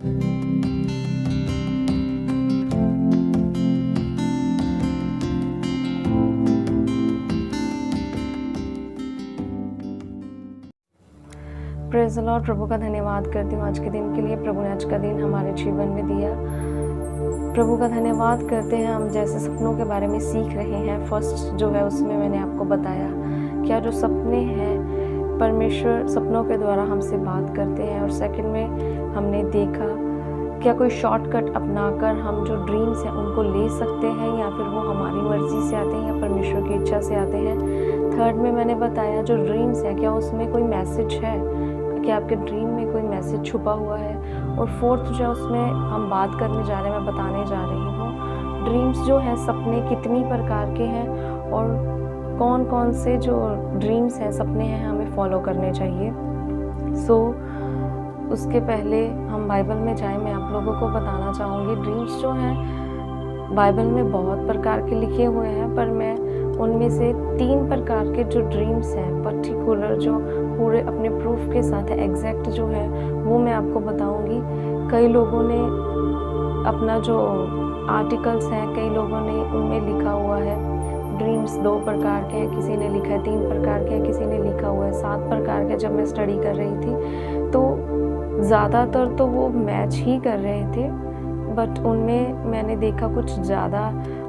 Praise the Lord. प्रभु का धन्यवाद करती हूँ आज के दिन के लिए। प्रभु ने आज का दिन हमारे जीवन में दिया। प्रभु का धन्यवाद करते हैं। हम जैसे सपनों के बारे में सीख रहे हैं, फर्स्ट जो है उसमें मैंने आपको बताया क्या जो सपने हैं परमेश्वर सपनों के द्वारा हमसे बात करते हैं। और सेकंड में हमने देखा क्या कोई शॉर्टकट अपनाकर हम जो ड्रीम्स हैं उनको ले सकते हैं या फिर वो हमारी मर्ज़ी से आते हैं या परमेश्वर की इच्छा से आते हैं। थर्ड में मैंने बताया जो ड्रीम्स है क्या उसमें कोई मैसेज है, कि आपके ड्रीम में कोई मैसेज छुपा हुआ है। और फोर्थ जो है उसमें हम बात करने जा रहे हैं, मैं बताने जा रही हूँ ड्रीम्स जो हैं सपने कितनी प्रकार के हैं और कौन कौन से जो ड्रीम्स हैं सपने हैं हमें फॉलो करने चाहिए। उसके पहले हम बाइबल में जाएं। मैं आप लोगों को बताना चाहूँगी ड्रीम्स जो हैं बाइबल में बहुत प्रकार के लिखे हुए हैं, पर मैं उनमें से 3 प्रकार के जो ड्रीम्स हैं पर्टिकुलर जो पूरे अपने प्रूफ के साथ है एग्जैक्ट जो है वो मैं आपको बताऊंगी। कई लोगों ने अपना जो आर्टिकल्स हैं कई लोगों ने उनमें लिखा हुआ है ड्रीम्स 2 प्रकार के हैं, किसी ने लिखा है 3 प्रकार के हैं, किसी ने लिखा हुआ है 7 प्रकार के। जब मैं स्टडी कर रही थी तो ज़्यादातर तो वो मैच ही कर रहे थे, बट उनमें मैंने देखा कुछ ज़्यादा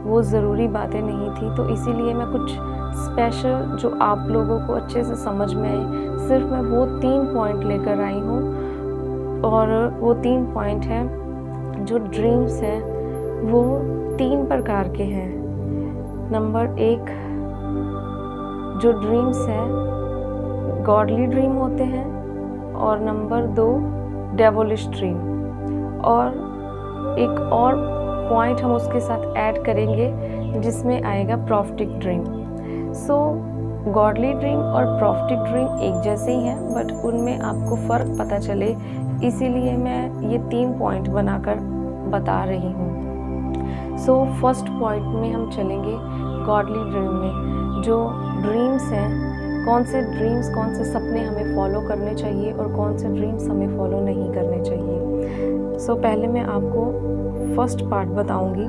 वो ज़रूरी बातें नहीं थी। तो इसीलिए मैं कुछ स्पेशल जो आप लोगों को अच्छे से समझ में आए सिर्फ मैं वो 3 पॉइंट लेकर आई हूँ। और वो 3 पॉइंट हैं जो ड्रीम्स हैं वो 3 प्रकार के हैं। नंबर 1 जो ड्रीम्स हैं गॉडली ड्रीम होते हैं और नंबर 2 डेविलिश ड्रीम। और एक और पॉइंट हम उसके साथ ऐड करेंगे जिसमें आएगा प्रॉफिटिक ड्रीम। गॉडली ड्रीम और प्रॉफिटिक ड्रीम एक जैसे ही हैं, बट उनमें आपको फ़र्क पता चले इसीलिए मैं ये 3 पॉइंट बनाकर बता रही हूँ। फर्स्ट पॉइंट में हम चलेंगे गॉडली ड्रीम में। जो ड्रीम्स हैं कौन से ड्रीम्स कौन से सपने हमें फॉलो करने चाहिए और कौन से ड्रीम्स हमें फॉलो नहीं करने चाहिए। पहले मैं आपको फर्स्ट पार्ट बताऊंगी।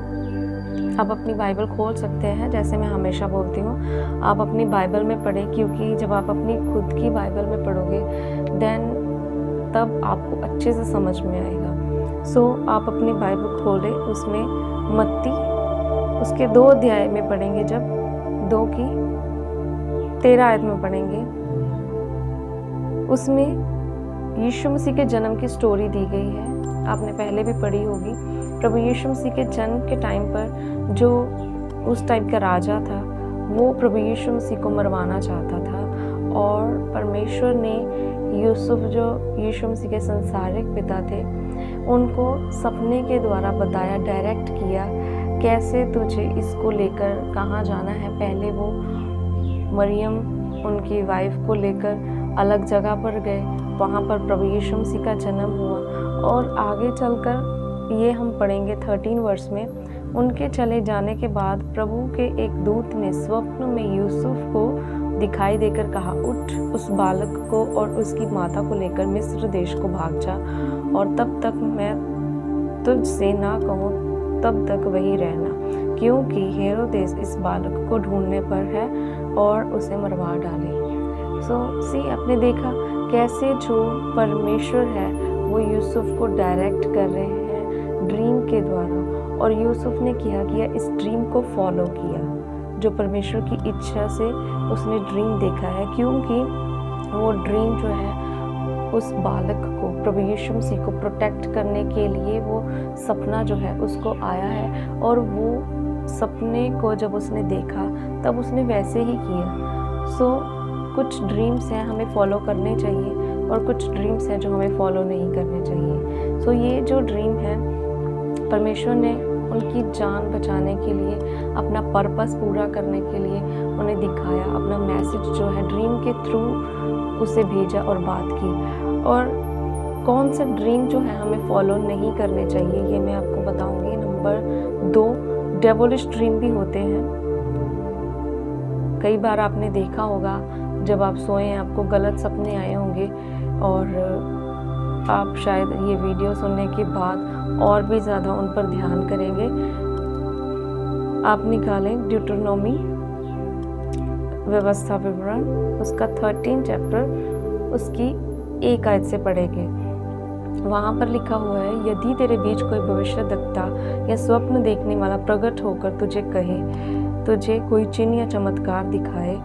आप अपनी बाइबल खोल सकते हैं, जैसे मैं हमेशा बोलती हूँ आप अपनी बाइबल में पढ़ें, क्योंकि जब आप अपनी खुद की बाइबल में पढ़ोगे देन तब आपको अच्छे से समझ में आएगा। आप अपनी बाइबल खोलें, उसमें मत्ती उसके 2 अध्याय में पढ़ेंगे, जब 2 की 13 आयत में पढ़ेंगे उसमें यीशु मसीह के जन्म की स्टोरी दी गई है। आपने पहले भी पढ़ी होगी। प्रभु यीशु मसीह के जन्म के टाइम पर जो उस टाइप का राजा था वो प्रभु यीशु मसीह को मरवाना चाहता था, और परमेश्वर ने यूसुफ जो यीशु मसीह के संसारिक पिता थे उनको सपने के द्वारा बताया, डायरेक्ट किया कैसे तुझे इसको लेकर कहाँ जाना है। पहले वो मरियम उनकी वाइफ को लेकर अलग जगह पर गए, वहाँ पर प्रभु यीशु मसीह का जन्म हुआ। और आगे चलकर ये हम पढ़ेंगे 13 वर्ष में उनके चले जाने के बाद प्रभु के एक दूत ने स्वप्न में यूसुफ को दिखाई देकर कहा, उठ उस बालक को और उसकी माता को लेकर मिस्र देश को भाग जा, और तब तक मैं तुझसे ना कहूँ तब तक वहीं रहना, क्योंकि हेरोदेस इस बालक को ढूंढने पर है और उसे मरवा डाले। आपने देखा कैसे जो परमेश्वर है वो यूसुफ को डायरेक्ट कर रहे हैं ड्रीम के द्वारा, और यूसुफ ने किया इस ड्रीम को फॉलो किया जो परमेश्वर की इच्छा से उसने ड्रीम देखा है, क्योंकि वो ड्रीम जो है उस बालक को प्रभु यीशु मसीह को प्रोटेक्ट करने के लिए वो सपना जो है उसको आया है। और वो सपने को जब उसने देखा तब उसने वैसे ही किया। कुछ ड्रीम्स हैं हमें फॉलो करने चाहिए और कुछ ड्रीम्स हैं जो हमें फॉलो नहीं करने चाहिए। ये जो ड्रीम है परमेश्वर ने उनकी जान बचाने के लिए, अपना पर्पस पूरा करने के लिए उन्हें दिखाया, अपना मैसेज जो है ड्रीम के थ्रू उसे भेजा और बात की। और कौन से ड्रीम जो है हमें फॉलो नहीं करने चाहिए ये मैं आपको बताऊंगी। नंबर 2 डेविलिश ड्रीम भी होते हैं। कई बार आपने देखा होगा जब आप सोए आपको गलत सपने आए होंगे और आप शायद ये वीडियो सुनने के बाद और भी ज़्यादा उन पर ध्यान करेंगे। आप निकालें ड्यूटरनोमी व्यवस्था विवरण, उसका 13 चैप्टर, उसकी 1 आयत से पढ़ेंगे। वहाँ पर लिखा हुआ है, यदि तेरे बीच कोई भविष्यद्वक्ता या स्वप्न देखने वाला प्रकट होकर तुझे कहे, तुझे कोई चिन्ह या चमत्कार दिखाए,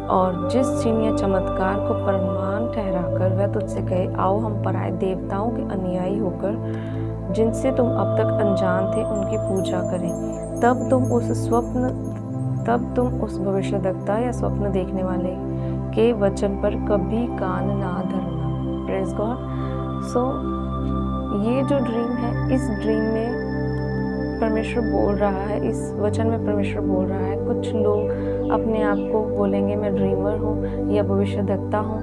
और जिस चिन्ह या चमत्कार को प्रमाण ठहराकर वह तुझसे कहे, आओ हम पराए देवताओं के अनुयायी होकर जिनसे तुम अब तक अनजान थे उनकी पूजा करें, तब तुम उस भविष्यद्वक्ता या स्वप्न देखने वाले के वचन पर कभी कान ना धरना। Praise God. सो ये जो ड्रीम है, इस ड्रीम में परमेश्वर बोल रहा है, इस वचन में परमेश्वर बोल रहा है, कुछ लोग अपने आप को बोलेंगे मैं ड्रीमर हूँ या भविष्यद्वक्ता हूँ,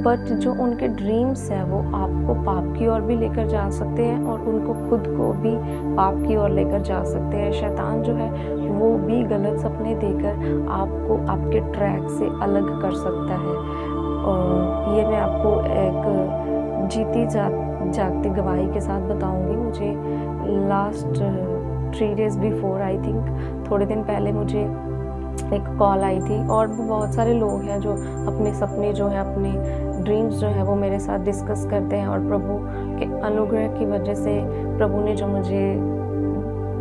बट जो उनके ड्रीम्स हैं वो आपको पाप की ओर भी लेकर जा सकते हैं और उनको खुद को भी पाप की ओर लेकर जा सकते हैं। शैतान जो है वो भी गलत सपने देकर आपको आपके ट्रैक से अलग कर सकता है। और ये मैं आपको एक जीती जागती गवाही के साथ बताऊंगी। मुझे last 3 days before, I think थोड़े दिन पहले, मुझे एक कॉल आई थी, और भी बहुत सारे लोग हैं जो अपने सपने जो है, अपने ड्रीम्स जो है वो मेरे साथ डिस्कस करते हैं। और प्रभु के अनुग्रह की वजह से प्रभु ने जो मुझे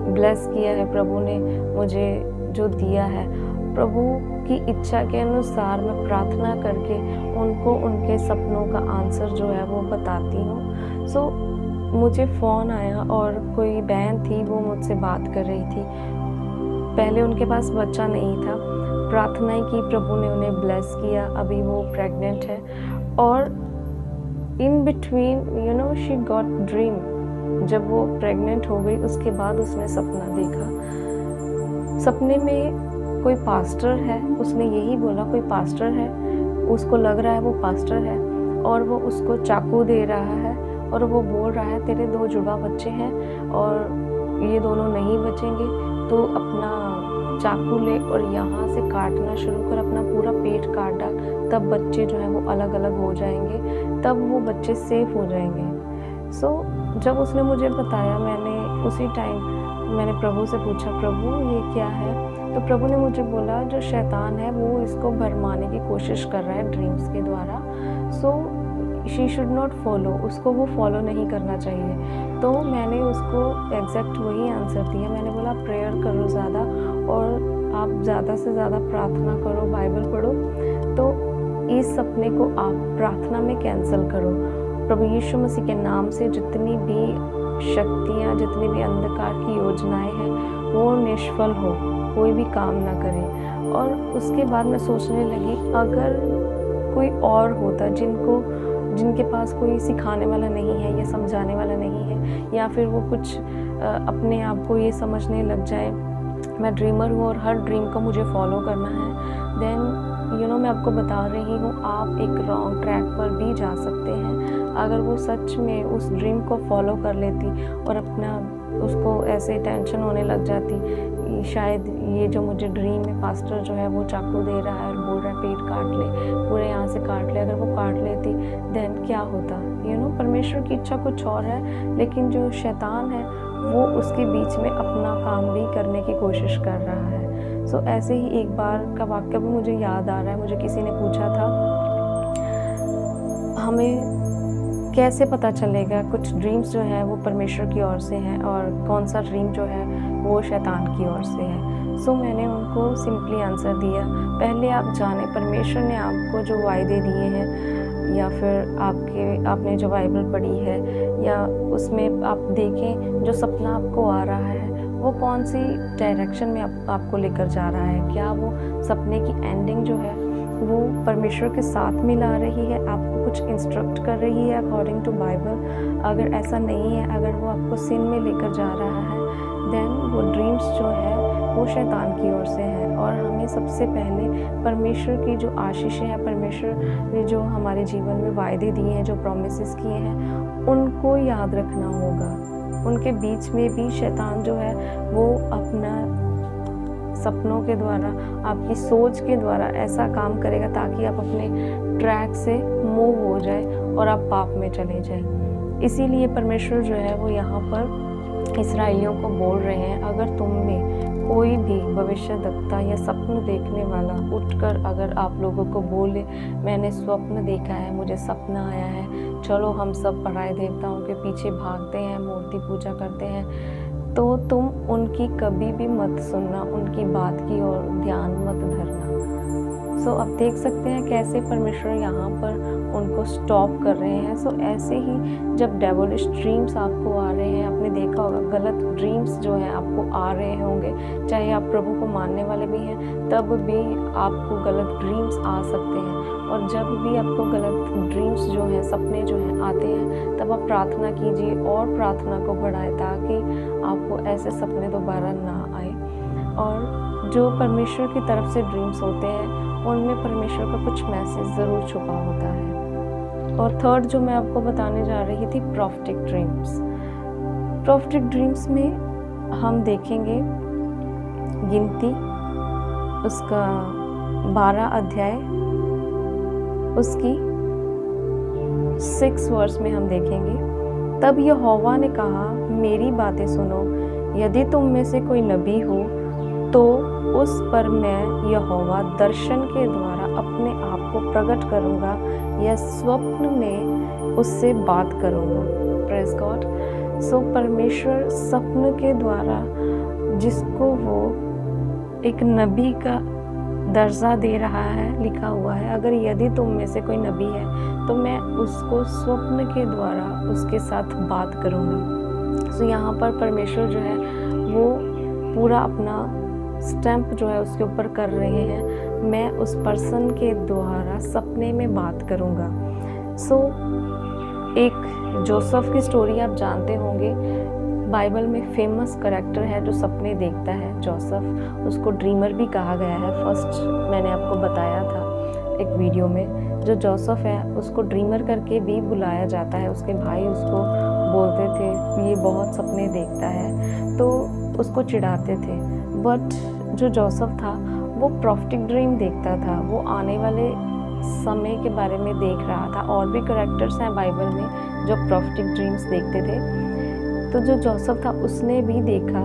ब्लेस किया है, प्रभु ने मुझे जो दिया है, प्रभु की इच्छा के अनुसार मैं प्रार्थना करके उनको उनके सपनों का आंसर जो है वो बताती हूँ। सो मुझे फ़ोन आया और कोई बहन थी, वो मुझसे बात कर रही थी। पहले उनके पास बच्चा नहीं था, प्रार्थनाएं की, प्रभु ने उन्हें ब्लेस किया, अभी वो प्रेग्नेंट है। और in between she got dream. जब वो प्रेग्नेंट हो गई उसके बाद उसने सपना देखा। सपने में कोई पास्टर है, उसने यही बोला कोई पास्टर है, उसको लग रहा है वो पास्टर है, और वो उसको चाकू दे रहा है और वो बोल रहा है तेरे 2 जुड़वा बच्चे हैं और ये दोनों नहीं बचेंगे, तो अपना चाकू ले और यहाँ से काटना शुरू कर, अपना पूरा पेट काट डाल, तब बच्चे जो हैं वो अलग अलग हो जाएंगे, तब वो बच्चे सेफ हो जाएंगे। सो जब उसने मुझे बताया, मैंने उसी टाइम मैंने प्रभु से पूछा, प्रभु ये क्या है? तो प्रभु ने मुझे बोला जो शैतान है वो इसको भरमाने की कोशिश कर रहा है ड्रीम्स के द्वारा, so she should not follow, उसको वो फॉलो नहीं करना चाहिए। तो मैंने उसको एग्जैक्ट वही आंसर दिया। मैंने बोला प्रेयर करो ज़्यादा, और आप ज़्यादा से ज़्यादा प्रार्थना करो, बाइबल पढ़ो, तो इस सपने को आप प्रार्थना में कैंसिल करो। प्रभु यीशु मसीह के नाम से जितनी भी शक्तियाँ, जितनी भी अंधकार की योजनाएं हैं वो निष्फल हो, कोई भी काम ना करे। और उसके बाद मैं सोचने लगी, अगर कोई और होता जिनके पास कोई सिखाने वाला नहीं है या समझाने वाला नहीं है, या फिर वो कुछ अपने आप को ये समझने लग जाए मैं ड्रीमर हूँ और हर ड्रीम को मुझे फॉलो करना है, देन मैं आपको बता रही हूँ आप एक रॉन्ग ट्रैक पर भी जा सकते हैं। अगर वो सच में उस ड्रीम को फॉलो कर लेती और अपना उसको ऐसे टेंशन होने लग जाती, शायद ये जो मुझे ड्रीम में पास्टर जो है वो चाकू दे रहा है और बोल रहा है पेट काट ले, पूरे यहाँ से काट ले, अगर वो काट लेती देन क्या होता? परमेश्वर की इच्छा कुछ और है, लेकिन जो शैतान है वो उसके बीच में अपना काम भी करने की कोशिश कर रहा है। सो ऐसे ही एक बार का वाक्य भी मुझे याद आ रहा है। मुझे किसी ने पूछा था हमें कैसे पता चलेगा कुछ ड्रीम्स जो है वो परमेश्वर की ओर से हैं और कौन सा ड्रीम जो है वो शैतान की ओर से है। सो मैंने उनको सिंपली आंसर दिया, पहले आप जाने परमेश्वर ने आपको जो वायदे दिए हैं या फिर आपने जो बाइबल पढ़ी है या उसमें आप देखें जो सपना आपको आ रहा है वो कौन सी डायरेक्शन में आपको लेकर जा रहा है। क्या वो सपने की एंडिंग जो है वो परमेश्वर के साथ मिला रही है, आपको कुछ इंस्ट्रक्ट कर रही है अकॉर्डिंग टू बाइबल। अगर ऐसा नहीं है, अगर वो आपको सिन में लेकर जा रहा है, देन वो ड्रीम्स जो है वो शैतान की ओर से है। और हमें सबसे पहले परमेश्वर की जो आशीषें हैं, परमेश्वर ने जो हमारे जीवन में वायदे दिए हैं, जो प्रोमिसेस किए हैं, उनको याद रखना होगा। उनके बीच में भी शैतान जो है वो अपना सपनों के द्वारा, आपकी सोच के द्वारा ऐसा काम करेगा ताकि आप अपने ट्रैक से मूव हो जाए और आप पाप में चले जाएं। इसीलिए परमेश्वर जो है वो यहाँ पर इस्राएलियों को बोल रहे हैं, अगर तुम में कोई भी भविष्यद्वक्ता या स्वप्न देखने वाला उठकर अगर आप लोगों को बोले मैंने स्वप्न देखा है, मुझे सपना आया है, चलो हम सब पराये देवताओं के पीछे भागते हैं, मूर्ति पूजा करते हैं, तो तुम उनकी कभी भी मत सुनना, उनकी बात की ओर ध्यान मत धरना। अब देख सकते हैं कैसे परमेश्वर यहाँ पर उनको स्टॉप कर रहे हैं। ऐसे ही जब डेविलिश ड्रीम्स आपको आ रहे हैं, आपने देखा होगा गलत ड्रीम्स जो हैं आपको आ रहे होंगे, चाहे आप प्रभु को मानने वाले भी हैं तब भी आपको गलत ड्रीम्स आ सकते हैं। और जब भी आपको गलत ड्रीम्स जो हैं, सपने जो हैं आते हैं, तब आप प्रार्थना कीजिए और प्रार्थना को बढ़ाएं ताकि आपको ऐसे सपने दोबारा ना आए। और जो परमेश्वर की तरफ से ड्रीम्स होते हैं उनमें परमेश्वर का कुछ मैसेज ज़रूर छुपा होता है। और थर्ड जो मैं आपको बताने जा रही थी, प्रॉफिटिक ड्रीम्स। प्रॉफिटिक ड्रीम्स में हम देखेंगे गिनती उसका 12 अध्याय उसकी 6 वर्स में हम देखेंगे, तब यहोवा ने कहा मेरी बातें सुनो, यदि तुम में से कोई नबी हो तो उस पर मैं यहोवा दर्शन के द्वारा अपने आप को प्रकट करूँगा या स्वप्न में उससे बात करूँगा। Praise God. परमेश्वर स्वप्न के द्वारा जिसको वो एक नबी का दर्जा दे रहा है, लिखा हुआ है अगर यदि तुम में से कोई नबी है तो मैं उसको स्वप्न के द्वारा उसके साथ बात करूँगा। यहाँ पर परमेश्वर जो है वो पूरा अपना स्टैम्प जो है उसके ऊपर कर रहे हैं, मैं उस पर्सन के द्वारा सपने में बात करूँगा। एक जोसेफ की स्टोरी आप जानते होंगे, बाइबल में फेमस करैक्टर है जो सपने देखता है, जोसेफ। उसको ड्रीमर भी कहा गया है। फर्स्ट मैंने आपको बताया था एक वीडियो में, जो जोसेफ है उसको ड्रीमर करके भी बुलाया जाता है। उसके भाई उसको बोलते थे ये बहुत सपने देखता है, तो उसको चिढ़ाते थे। बट जो जोसेफ था वो प्रॉफिटिक ड्रीम देखता था, वो आने वाले समय के बारे में देख रहा था। और भी करैक्टर्स हैं बाइबल में जो प्रॉफिटिक ड्रीम्स देखते थे। तो जो जोसेफ था उसने भी देखा।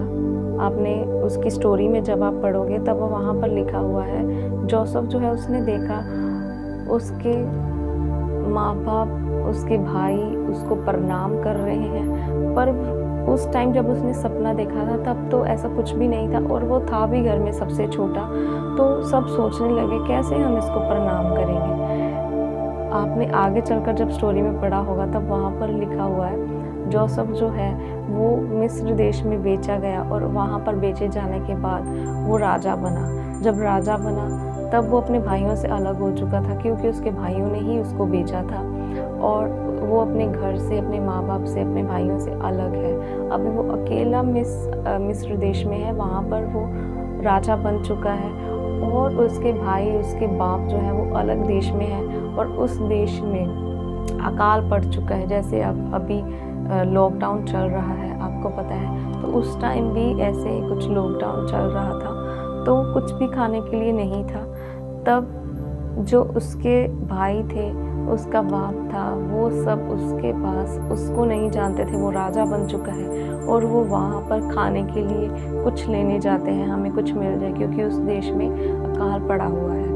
आपने उसकी स्टोरी में जब आप पढ़ोगे तब वहाँ पर लिखा हुआ है, जोसेफ जो है उसने देखा उसके माँ बाप, उसके भाई उसको प्रणाम कर रहे हैं। पर उस टाइम जब उसने सपना देखा था तब तो ऐसा कुछ भी नहीं था और वो था भी घर में सबसे छोटा। तो सब सोचने लगे कैसे हम इसको प्रणाम करेंगे। आपने आगे चलकर जब स्टोरी में पढ़ा होगा तब वहाँ पर लिखा हुआ है, जोसेफ जो है वो मिस्र देश में बेचा गया और वहाँ पर बेचे जाने के बाद वो राजा बना। जब राजा बना तब वो अपने भाइयों से अलग हो चुका था, क्योंकि उसके भाइयों ने ही उसको बेचा था और वो अपने घर से, अपने माँ बाप से, अपने भाइयों से अलग है। अभी वो अकेला मिस्र देश में है, वहाँ पर वो राजा बन चुका है और उसके भाई, उसके बाप जो है वो अलग देश में है और उस देश में अकाल पड़ चुका है। जैसे अब अभी लॉकडाउन चल रहा है, आपको पता है, तो उस टाइम भी ऐसे ही कुछ लॉकडाउन चल रहा था, तो कुछ भी खाने के लिए नहीं था। तब जो उसके भाई थे, उसका बाप था, वो सब उसके पास, उसको नहीं जानते थे वो राजा बन चुका है और वो वहाँ पर खाने के लिए कुछ लेने जाते हैं, हमें कुछ मिल जाए, क्योंकि उस देश में अकाल पड़ा हुआ है।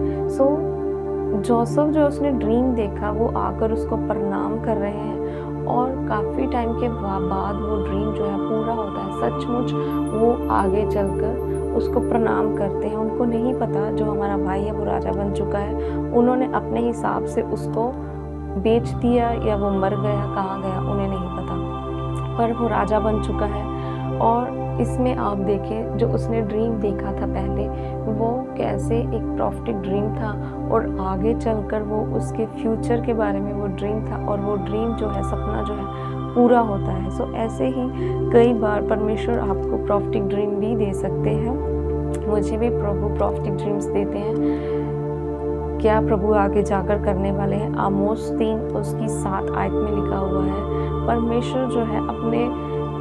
जोसेफ जो उसने ड्रीम देखा वो आकर उसको प्रणाम कर रहे हैं और काफ़ी टाइम के बाद वो ड्रीम जो है पूरा होता है। सचमुच वो आगे चलकर उसको प्रणाम करते हैं। उनको नहीं पता जो हमारा भाई है वो राजा बन चुका है, उन्होंने अपने हिसाब से उसको बेच दिया या वो मर गया, कहाँ गया उन्हें नहीं पता, पर वो राजा बन चुका है। और इसमें आप देखें जो उसने ड्रीम देखा था पहले, वो कैसे एक प्रॉफिटिक ड्रीम था और आगे चलकर वो उसके फ्यूचर के बारे में वो ड्रीम था और वो ड्रीम जो है, सपना जो है पूरा होता है। ऐसे ही कई बार परमेश्वर आपको प्रॉफिटिक ड्रीम भी दे सकते हैं। मुझे भी प्रभु प्रॉफिटिक ड्रीम्स देते हैं। क्या प्रभु आगे जाकर करने वाले हैं? आमोस 3 उसकी 7 आयत में लिखा हुआ है, परमेश्वर जो है अपने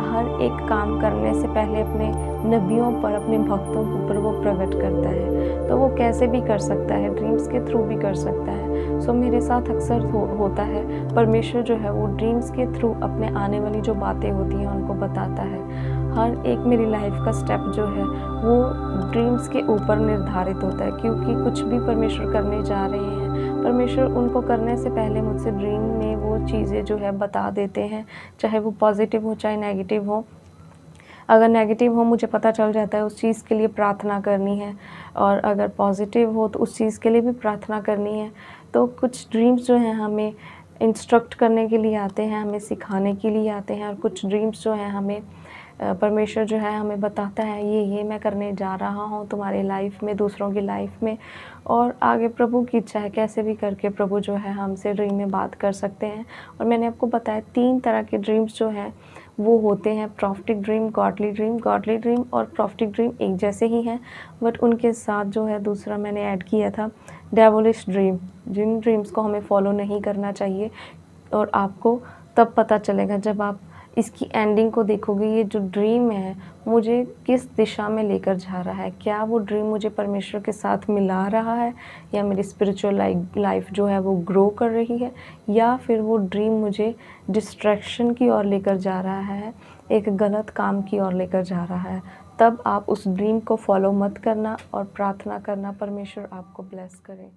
हर एक काम करने से पहले अपने नबियों पर, अपने भक्तों के ऊपर वो प्रकट करता है। तो वो कैसे भी कर सकता है, ड्रीम्स के थ्रू भी कर सकता है। सो मेरे साथ अक्सर होता है, परमेश्वर जो है वो ड्रीम्स के थ्रू अपने आने वाली जो बातें होती हैं उनको बताता है। हर एक मेरी लाइफ का स्टेप जो है वो ड्रीम्स के ऊपर निर्धारित होता है, क्योंकि कुछ भी परमेश्वर करने जा रहे हैं, परमेश्वर उनको करने से पहले मुझसे ड्रीम में वो चीज़ें जो है बता देते हैं, चाहे वो पॉजिटिव हो चाहे नेगेटिव हो। अगर नेगेटिव हो मुझे पता चल जाता है उस चीज़ के लिए प्रार्थना करनी है, और अगर पॉजिटिव हो तो उस चीज़ के लिए भी प्रार्थना करनी है। तो कुछ ड्रीम्स जो हैं हमें इंस्ट्रक्ट करने के लिए आते हैं, हमें सिखाने के लिए आते हैं, और कुछ ड्रीम्स जो हैं हमें परमेश्वर जो है हमें बताता है ये मैं करने जा रहा हूँ तुम्हारी लाइफ में, दूसरों की लाइफ में। और आगे प्रभु की इच्छा है, कैसे भी करके प्रभु जो है हमसे ड्रीम में बात कर सकते हैं। और मैंने आपको बताया 3 तरह के ड्रीम्स जो हैं वो होते हैं, prophetic dream, godly dream. Godly dream और प्रॉफिटिक ड्रीम एक जैसे ही हैं, बट उनके साथ जो है दूसरा मैंने ऐड किया था डेविलिश ड्रीम, जिन ड्रीम्स को हमें फॉलो नहीं करना चाहिए। और आपको तब पता चलेगा जब आप इसकी एंडिंग को देखोगे, ये जो ड्रीम है मुझे किस दिशा में लेकर जा रहा है। क्या वो ड्रीम मुझे परमेश्वर के साथ मिला रहा है, या मेरी स्पिरिचुअल लाइफ जो है वो ग्रो कर रही है, या फिर वो ड्रीम मुझे डिस्ट्रैक्शन की ओर लेकर जा रहा है, एक गलत काम की ओर लेकर जा रहा है। तब आप उस ड्रीम को फॉलो मत करना और प्रार्थना करना परमेश्वर आपको ब्लेस करे।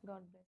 God bless.